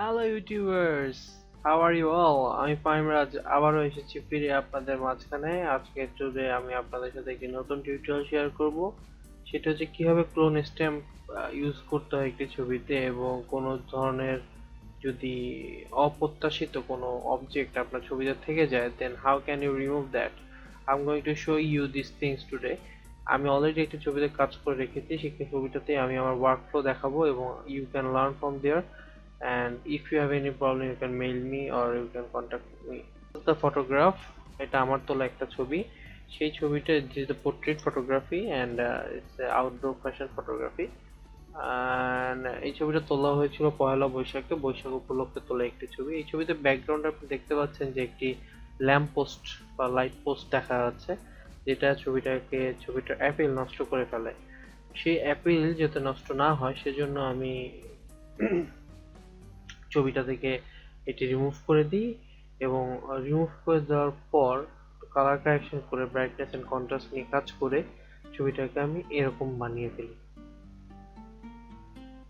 Hello YouTubers, how are you all? আমি ফাইমরাজ আবারও এসেছি ফিরে আপনাদের মাঝখানে। আজকে টুডে আমি আপনাদের সাথে একটি নতুন টিউটোরিয়াল শেয়ার করব। সেটা হচ্ছে কিভাবে ক্লোন স্ট্যাম্প ইউজ করতে হয় একটি ছবিতে, এবং কোনো ধরনের যদি অপ্রত্যাশিত কোনো অবজেক্ট আপনার ছবিতে থেকে যায়, then how can you remove that. I am going to show you this things today. আমি অলরেডি একটি ছবিতে কাজ করে রেখেছি, সেই ছবিটাতে আমি আমার ওয়ার্কফ্লো দেখাবো এবং you can learn from there. And if you have any problem you can mail me or you can contact me. The photograph, এটা আমার তোলা একটা ছবি। সেই ছবিটা is the portrait photography and it's a outdoor fashion photography. And এই ছবিটা তোলা হয়েছিল পহেলা বৈশাখে, বৈশাখ উপলক্ষে তোলা একটি ছবি। এই ছবিতে ব্যাকগ্রাউন্ড আপনি দেখতে পাচ্ছেন যে একটি ল্যাম্প পোস্ট বা লাইট পোস্ট দেখা যাচ্ছে, যেটা ছবিটার অ্যাপিল নষ্ট করে ফেলে। সেই অ্যাপিল যাতে নষ্ট না হয় সেজন্য আমি ছবিটা থেকে এটি রিমুভ করে দিই, এবং রিমুভ করে দেওয়ার পর কালার কারেকশন করে ব্রাইটনেস এন্ড কন্ট্রাস্ট নিয়ে কাজ করে ছবিটাকে আমি এরকম বানিয়ে ফেলি।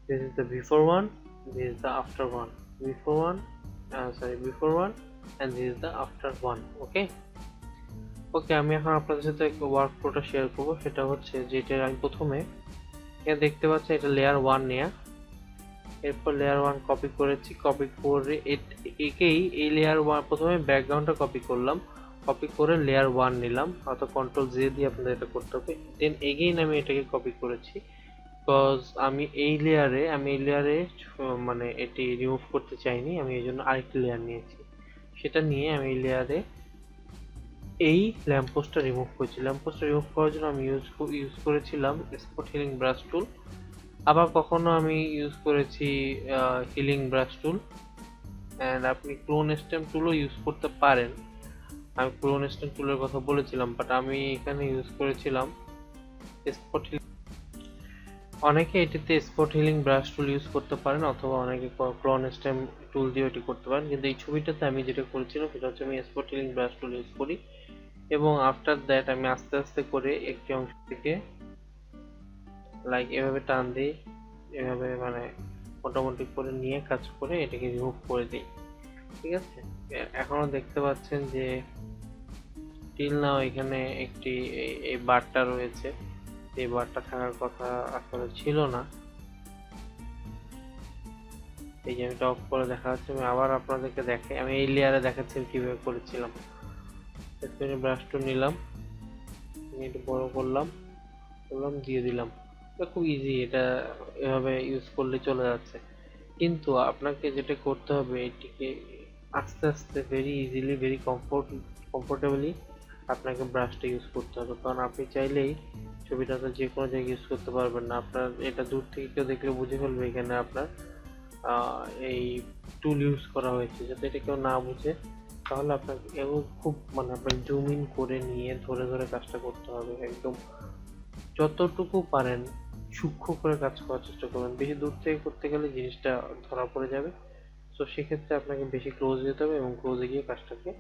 This is the before one, this is the after one. Before one, before one, and this is the after one. Okay. ওকে, আমি এখন আপনাদের সাথে ওয়ার্ক ফ্লোটা শেয়ার করবো। সেটা হচ্ছে যেটা আমি প্রথমে দেখতে পাচ্ছি, এটা লেয়ার ওয়ান নেয়া। এরপর লেয়ার ওয়ান কপি করেছি, কপি করে একেই এই লেয়ার ওয়ান প্রথমে ব্যাকগ্রাউন্ডটা কপি করলাম, কপি করে লেয়ার ওয়ান নিলাম, অর্থাৎ কন্ট্রোল জে দিয়ে আপনাদের এটা করতে হবে। দেন এগেইন আমি এটাকে কপি করেছি, বিকজ আমি এই লেয়ারে মানে এটি রিমুভ করতে চাইনি, আমি এই জন্য আরেকটি লেয়ার নিয়েছি। সেটা নিয়ে আমি এই লেয়ারে এই ল্যাম্পপোস্টটা রিমুভ করেছি। ল্যাম্পপোস্টটা রিমুভ করার জন্য আমি ইউজ করেছিলাম স্পট হিলিং ব্রাশ টুল। আবার কখনো আমি ইউজ করেছি হিলিং ব্রাশ টুল, অ্যান্ড আপনি ক্লোন স্টেম টুলও ইউজ করতে পারেন। আমি ক্লোন স্টেম টুলের কথা বলেছিলাম, বাট আমি এখানে ইউজ করেছিলাম স্পট হিলিং। অনেকে এটিতে স্পট হিলিং ব্রাশ টুল ইউজ করতে পারেন, অথবা অনেকে ক্লোন স্টেম টুল দিয়ে এটি করতে পারেন, কিন্তু এই ছবিটাতে আমি যেটা করেছিলাম সেটা হচ্ছে আমি স্পট হিলিং ব্রাশ টুল ইউজ করি, এবং আফটার দ্যাট আমি আস্তে আস্তে করে একটি অংশ থেকে লাইক এভাবে টান দিই, এভাবে মানে মোটামুটি করে নিয়ে কাজ করে এটাকে রিমুভ করে দিই। ঠিক আছে, এখনো দেখতে পাচ্ছেন যে টিল নাও এখানে একটি এই বারটা রয়েছে, এই বারটা থাকার কথা আসলে ছিল না। এই যে আমি টপ করে দেখা যাচ্ছে, আমি আবার আপনাদেরকে দেখাই, আমি এই লেয়ারে দেখাচ্ছি কিভাবে করেছিলাম। ব্রাশ টুল নিলাম, একটু বড় করলাম, দিয়ে দিলাম। এটা খুব ইজি, এটা এভাবে ইউজ করলে চলে যাচ্ছে। কিন্তু আপনাকে যেটা করতে হবে, এটিকে আস্তে আস্তে ভেরি ইজিলি, ভেরি কমফোর্টেবলি আপনাকে ব্রাশটা ইউজ করতে হবে, কারণ আপনি চাইলেই ছবিটাতে যে কোনো জায়গায় ইউজ করতে পারবেন না। আপনার এটা দূর থেকে কেউ দেখলে বুঝে ফেলবে এখানে আপনার এই টুল ইউজ করা হয়েছে। যাতে এটা কেউ না বুঝে, তাহলে আপনাকে এবং খুব মানে আপনার জুম ইন করে নিয়ে ধরে ধরে কাজটা করতে হবে। একদম যতটুকু পারেন সূক্ষ্ম করে কাজ করার চেষ্টা করবেন। বেশি দূর থেকে করতে গেলে জিনিসটা ধরা পড়ে যাবে। তো সেক্ষেত্রে আপনাকে বেশি ক্লোজ যেতে হবে এবং ক্লোজে গিয়ে কাজটাকে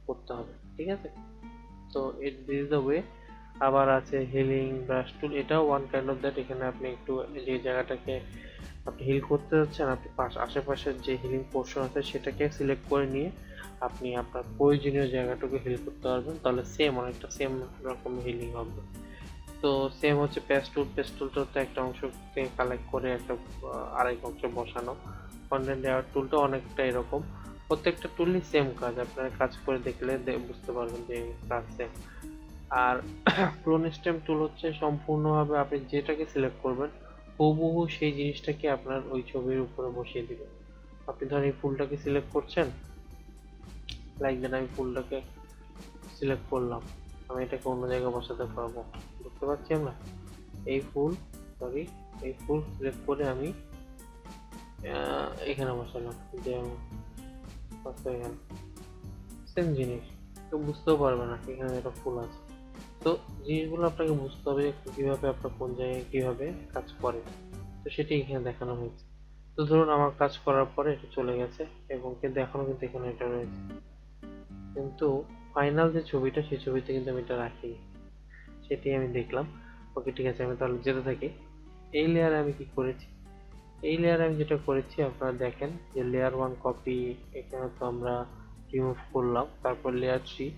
করতে হবে। ঠিক আছে, তো দিস ইজ দ্য ওয়ে। আবার আছে হিলিং ব্রাশ টুল, এটাও ওয়ান কাইন্ড অফ দ্যাট। এখানে আপনি একটু যে জায়গাটাকে আপনি হিল করতে যাচ্ছেন, আপনি আশেপাশের যে হিলিং পোর্শন আছে সেটাকে সিলেক্ট করে নিয়ে আপনি আপনার প্রয়োজনীয় জায়গাটুকু হিল করতে পারবেন, তাহলে অনেকটা সেম রকম হিলিং হবে। তো সেম হচ্ছে পেস্টুলটা তো একটা অংশকে কালেক্ট করে একটা আরেক অংশে বসানো। কন্টেন্ট লেয়ার টুলটা অনেকটা এরকম, প্রত্যেকটা টুলই সেম কাজ, আপনারা কাজ করে দেখলে বুঝতে পারবেন যে কাজ সেম। আর ক্লোন স্টেম টুল হচ্ছে সম্পূর্ণভাবে আপনি যেটাকে সিলেক্ট করবেন হুবহু সেই জিনিসটাকে আপনার ওই ছবির উপরে বসিয়ে দিবে। আপনি ধরেন এই ফুলটাকে সিলেক্ট করছেন, লাইক দেন আমি ফুলটাকে সিলেক্ট করলাম, আমি এটাকে অন্য জায়গায় বসাতে পারবো। বুঝতে পারছি আমরা এই ফুল সরি এই ফুল সিলেক্ট করে আমি এখানে বসালাম, যে এখানে সেম জিনিস কেউ বুঝতেও পারবে না এখানে একটা ফুল আছে। তো জিনিসগুলো আপনাকে বুঝতে হবে কিভাবে আপনার কোন জায়গায় কিভাবে কাজ করে, তো সেটি এখানে দেখানো হয়েছে। তো ধরুন আমার কাজ করার পরে এটা চলে গেছে, এবং কিন্তু এখনো কিন্তু এখানে এটা রয়েছে, কিন্তু ফাইনাল যে ছবিটা সেই ছবিতে কিন্তু আমি এটা রাখিনি, সেটি আমি দেখলাম। ওকে ঠিক আছে, আমি তাহলে যেতে থাকি। এই লেয়ারে আমি কি করেছি, এই লেয়ারে আমি যেটা করেছি আপনারা দেখেন যে লেয়ার 1 কপি এখানে তো আমরা রিমুভ করলাম। তারপর লেয়ার 3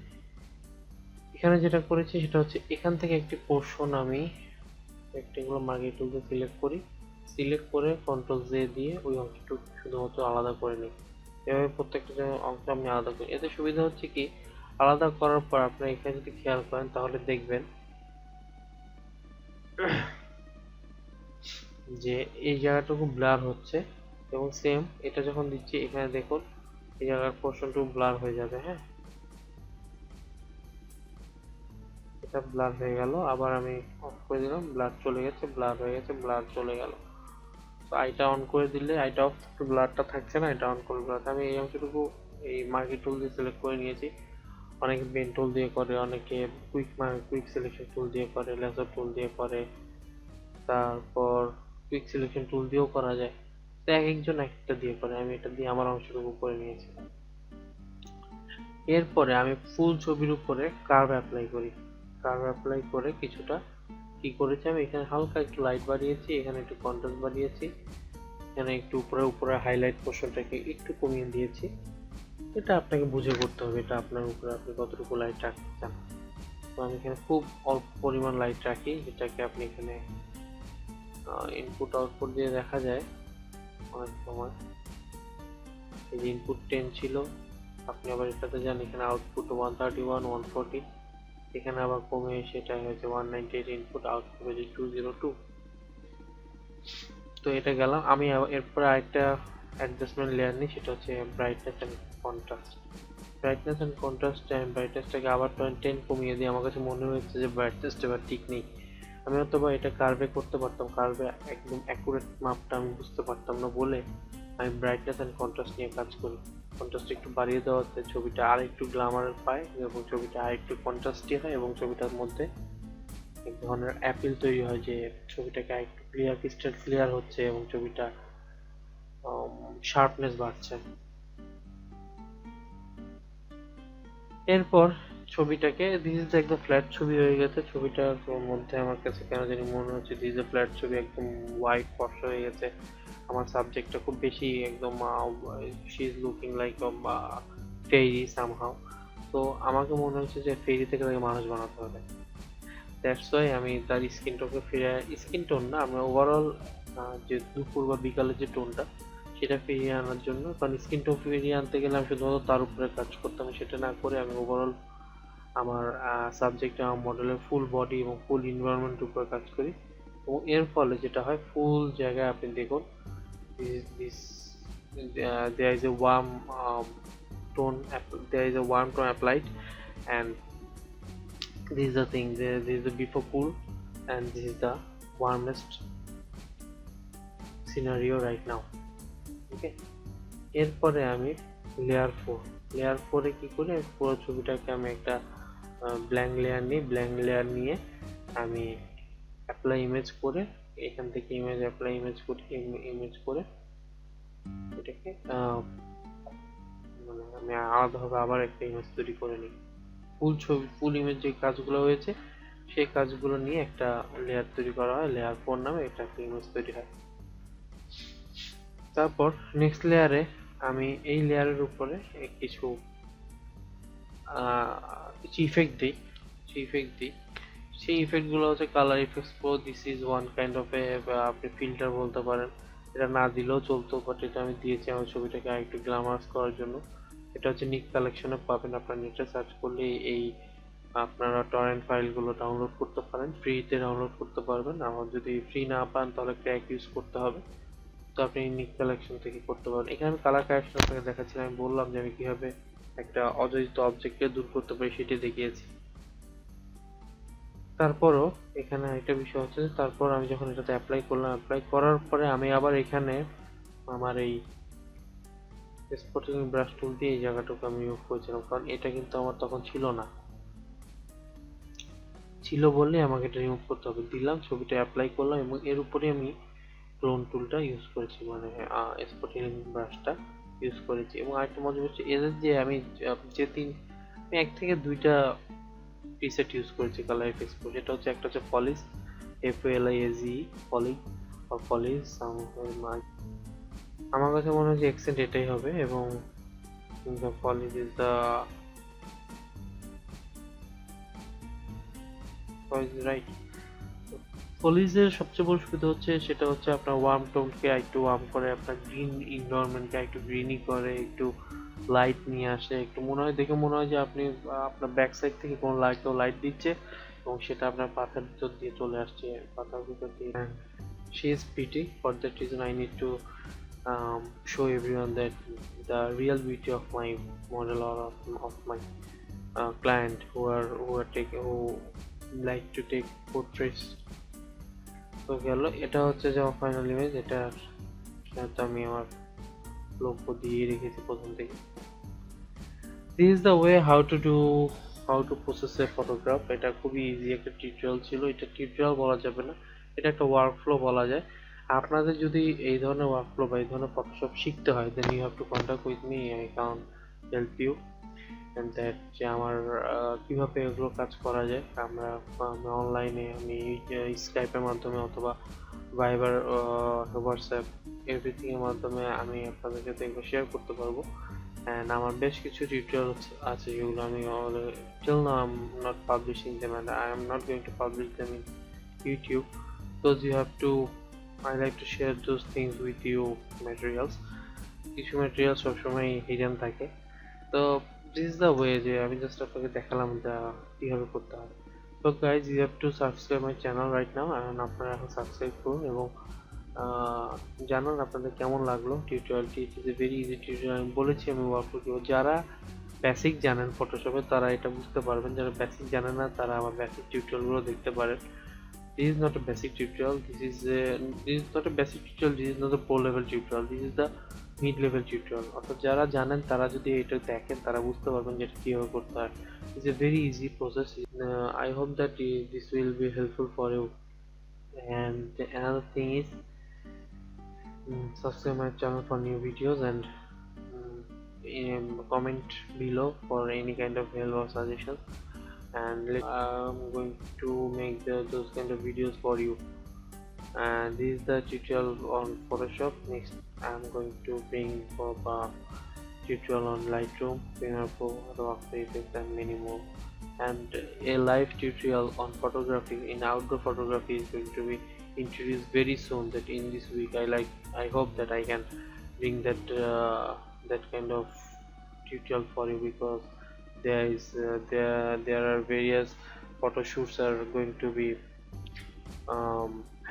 এখানে যেটা করেছি সেটা হচ্ছে এখান থেকে একটি পোর্শন আমি রেক্টেঙ্গুলার মার্জিন টুল দিয়ে সিলেক্ট করি, সিলেক্ট করে কন্ট্রোল জে দিয়ে ওই অংশটুকু শুধুমাত্র আলাদা করে নিই। এভাবে প্রত্যেকটা অংশ আমি আলাদা করি। এতে সুবিধা হচ্ছে কি, আলাদা করার পর আপনারা এখানে যদি খেয়াল করেন তাহলে দেখবেন যে এই জায়গাটুকু ব্লার হচ্ছে, এবং সেম এটা যখন দিচ্ছি এখানে দেখুন এই জায়গার পোর্শনটুকু ব্লার হয়ে যাবে। হ্যাঁ, এটা ব্লার হয়ে গেল। আবার আমি অফ করে দিলাম, ব্লার চলে গেছে, ব্লার হয়ে গেছে, ব্লার চলে গেল। তো আইটা অন করে দিলে আইটা অফ থাকলে ব্লারটা থাকছে না, এটা অন করলে ব্লার। আমি এই অংশটুকু এই মার্কি টুল দিয়ে সিলেক্ট করে নিয়েছি। অনেকে পেন টুল দিয়ে করে, অনেকে কুইক সিলেকশন টুল দিয়ে করে, লেজার টুল দিয়ে করে, তারপর কুইক সিলেকশন টুল দিয়েও করা যায়। তো এক একজন একটা দিয়ে করে, আমি এটা দিয়ে আমার অংশটুকু করে নিয়েছি। এরপরে আমি ফুল ছবির উপরে কার্ভ অ্যাপ্লাই করি। কার্ভ অ্যাপ্লাই করে কিছুটা কি করেছি, আমি এখানে হালকা একটু লাইট বাড়িয়েছি, এখানে একটু কন্ট্রাস্ট বাড়িয়েছি, এখানে একটু উপরে উপরে হাইলাইট পোর্শনটাকে একটু কমিয়ে দিয়েছি। এটা আপনাকে বুঝে করতে হবে, এটা আপনার উপরে আপনি কতটুকু লাইট রাখতে চান। তো আমি এখানে খুব অল্প পরিমাণ লাইট রাখি, যেটাকে আপনি এখানে ইনপুট আউটপুট দিয়ে দেখা যায় অনেক সময়। এই যে ইনপুট 10 ছিল, আপনি আবার এটাতে যান, এখানে আউটপুট 131 140, এখানে আবার কমে সেটা হয়েছে 198, ইনপুট আউটপুট হয়েছে 202। তো এটা গেলাম। আমি এরপরে আরেকটা অ্যাডজাস্টমেন্ট লেয়ার নিই, সেটা হচ্ছে brightness and contrast. Brightness and contrast ব্রাইটনেসটাকে আবার 10 কমিয়ে দিই। আমার কাছে মনে হয়েছে যে ব্রাইটনেসটা এবার ঠিক নেই। আমি হয়তো বা এটা কার্ভে করতে পারতাম, কার্ভে একদম অ্যাকুরেট মাপটা আমি বুঝতে পারতাম না বলে আমি ব্রাইটনেস অ্যান্ড কন্ট্রাস্ট নিয়ে কাজ করি। কন্ট্রাস্ট একটু বাড়িয়ে দেওয়াতে ছবিটা আর একটু গ্ল্যামার পায়, এবং ছবিটা আর একটু কন্ট্রাস্টি হয়, এবং ছবিটার মধ্যে এক ধরনের অ্যাপিল তৈরি হয় যে ছবিটাকে একটু ক্লিয়ার, ক্রিস্টাল ক্লিয়ার হচ্ছে, এবং ছবিটা শার্পনেস বাড়ছে। এরপর ছবিটাকে দিস ইজ একদম ফ্ল্যাট ছবি হয়ে গেছে। ছবিটার মধ্যে আমার কাছে কেন জানি মনে হচ্ছে দিস ইজ ফ্ল্যাট ছবি, একদম হোয়াইট ফর্সা হয়ে গেছে। আমার সাবজেক্টটা খুব বেশি একদম she is looking like fairy somehow. তো আমাকে মনে হচ্ছে যে ফেরি থেকে তাকে মানুষ বানাতে হবে। দ্যাটস ওয়াই আমি তার স্কিন টোনকে ফিরে, স্কিন টোন না, আমরা ওভারঅল যে দুপুর বা বিকালের যে টোনটা সেটা ফিরিয়ে আনার জন্য, কারণ স্কিন টোন ফিরিয়ে আনতে গেলে আমি শুধুমাত্র তার উপরে কাজ করতাম, সেটা না করে আমি ওভারঅল আমার সাবজেক্ট, আমার মডেলের ফুল বডি এবং ফুল এনভায়রনমেন্টের উপরে কাজ করি। এবং এর ফলে যেটা হয়, ফুল জায়গায় আপনি দেখুন this there is a warm tone, there is a warm tone applied, and this is the thing, this is the before cool, and this is the warmest scenario right now. Okay, এরপরে আমি layer 4 কি করি, পুরো ছবিটাকে আমি একটা blank layer নিই। Blank layer নিয়ে আমি অ্যাপ্লাই ইমেজ করে, এখান থেকে ইমেজ অ্যাপ্লাই ইমেজ করে এটাকে মানে আমি আলাদাভাবে আবার একটা ইমেজ তৈরি করে নিই। ফুল ইমেজ যে কাজগুলো হয়েছে সেই কাজগুলো নিয়ে একটা লেয়ার তৈরি করা হয়, লেয়ার 4 নামে একটা ইমেজ তৈরি হয়। তারপর নেক্সট লেয়ারে আমি এই লেয়ারের উপরে কিছু ইফেক্ট দিই। সেই ইফেক্টগুলো হচ্ছে colour effects pro. This is one kind of a, আপনি ফিল্টার বলতে পারেন। এটা না দিলেও চলতো, বাট এটা আমি দিয়েছি আমার ছবিটাকে আরেকটু গ্ল্যামারাস করার জন্য। এটা হচ্ছে নিক কালেকশনে পাবেন, আপনার নেটে সার্চ করলে এই আপনারা টরেন্ট ফাইলগুলো ডাউনলোড করতে পারেন, ফ্রিতে ডাউনলোড করতে পারবেন। আমার যদি ফ্রি না পান তাহলে ক্র্যাক ইউজ করতে হবে। তো আপনি নিক কালেকশন থেকে করতে পারেন। এখানে আমি কালার কারেকশন আপনাকে দেখাচ্ছিলাম, আমি বললাম যে আমি কিভাবে একটা অযোজিত অবজেক্টকে দূর করতে পারি সেটি দেখিয়েছি। তারপরও এখানে একটা বিষয় হচ্ছে, তারপর আমি যখন এটাতে অ্যাপ্লাই করলাম, অ্যাপ্লাই করার পরে আমি আবার এখানে আমার এই স্পটিং ব্রাশ টুল দিয়ে এই জায়গাটুকু আমি ইউজ করেছিলাম, কারণ এটা কিন্তু আমার তখন ছিল না, ছিল বললে আমাকে এটা রিমুভ করতে হবে। দিলাম, ছবিটা অ্যাপ্লাই করলাম, এবং এর উপরে আমি ক্লোন টুলটা ইউজ করেছি, মানে স্পটিং ব্রাশটা ইউজ করেছি। এবং আরেকটা মজা হচ্ছে এদের যে আমি আমি 1 থেকে 2টা প্রিসেট ইউজ করেছি কালার এফেক্টস প্রো। যেটা হচ্ছে একটা হচ্ছে পলিশ, FLISE পলি, for police আমার কাছে মনে হয় যে accent এটাই হবে এবং the police is the right. পলিজের সবচেয়ে বড় সুবিধা হচ্ছে সেটা হচ্ছে আপনার ওয়ার্ম টোনকে একটু ওয়ার্ম করে, আপনার গ্রিন এনভায়রনমেন্টকে একটু গ্রিনি করে, একটু লাইট নিয়ে আসে, একটু মনে হয় দেখে মনে হয় যে আপনি আপনার ব্যাক সাইড থেকে কোনো লাইট দিচ্ছে এবং সেটা আপনার পাতার ভিতর দিয়ে চলে আসছে, পাতার ভিতর দিয়ে। She is pretty. For that reason I need to show everyone that the real beauty of my model or of my client who like to take portraits. তো গেল, এটা হচ্ছে যে আমার ফাইনাল ইমেজ। এটা আমি আমার লক্ষ্য দিয়ে রেখেছি প্রথম থেকে। This is the way how to process A photograph. এটা খুবই ইজি একটা টিউটোরিয়াল ছিল। এটা টিউটোরিয়াল বলা যাবে না, এটা একটা ওয়ার্কফ্লো বলা যায়। আপনাদের যদি এই ধরনের ওয়ার্কফ্লো বা এই ধরনের ফটোশপ শিখতে হয়, then you have to contact with me, I can help you and that, যে আমার কিভাবে এগুলো কাজ করা যায়। আমরা অনলাইনে আমি স্কাইপের মাধ্যমে অথবা ভাইবার, হোয়াটসঅ্যাপ, এভরিথিং এর মাধ্যমে আমি আপনাদের সাথে এগুলো শেয়ার করতে পারবো। অ্যান্ড আমার বেশ কিছু টিউটোরিয়ালস আছে যেগুলো আমি till now I'm not publishing them and I am not going to publish them in YouTube because you have to, I like to share those things with you materials. কিছু material সবসময় hidden থাকে। তো this is the way, যে আমি just আপনাকে দেখালাম যা কীভাবে করতে হয়। তো guys, you have to subscribe my channel right now, and আপনারা এখন সাবস্ক্রাইব করুন এবং জানান আপনাদের কেমন লাগলো টিউটোরিয়ালটি। It is a very easy tutorial. আমি বলেছি আমি ওয়ার্কফ্লো, যারা বেসিক জানেন ফটোশপে তারা এটা বুঝতে পারবেন, যারা বেসিক জানেন না তারা আমার বেসিক টিউটোরিয়ালগুলো দেখতে পারেন। This is not a basic tutorial, this is not a basic tutorial, this is not a pro level tutorial, this is the mid level tutorial. অর্থাৎ যারা জানেন তারা যদি এটা দেখেন তারা বুঝতে পারবেন যে এটা কিভাবে করতে হয়। It's a very easy process. I hope that this will be helpful for you. And another thing is, subscribe my channel for new videos and comment below for any kind of help or suggestions. And I'm going to make those kind of videos for you. And this is the tutorial on Photoshop. Next I'm going to bring for a tutorial on Lightroom, Premiere Pro, Adobe After Effects and many more. And a live tutorial on photography in outdoor photography is going to be introduced very soon, that in this week. I hope that I can bring that kind of tutorial for you, because there are various photo shoots are going to be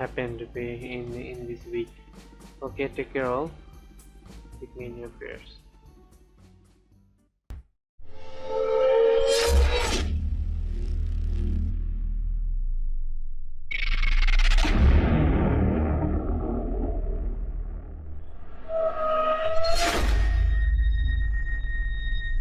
happened in this week. Okay, take care all, keep me in your prayers.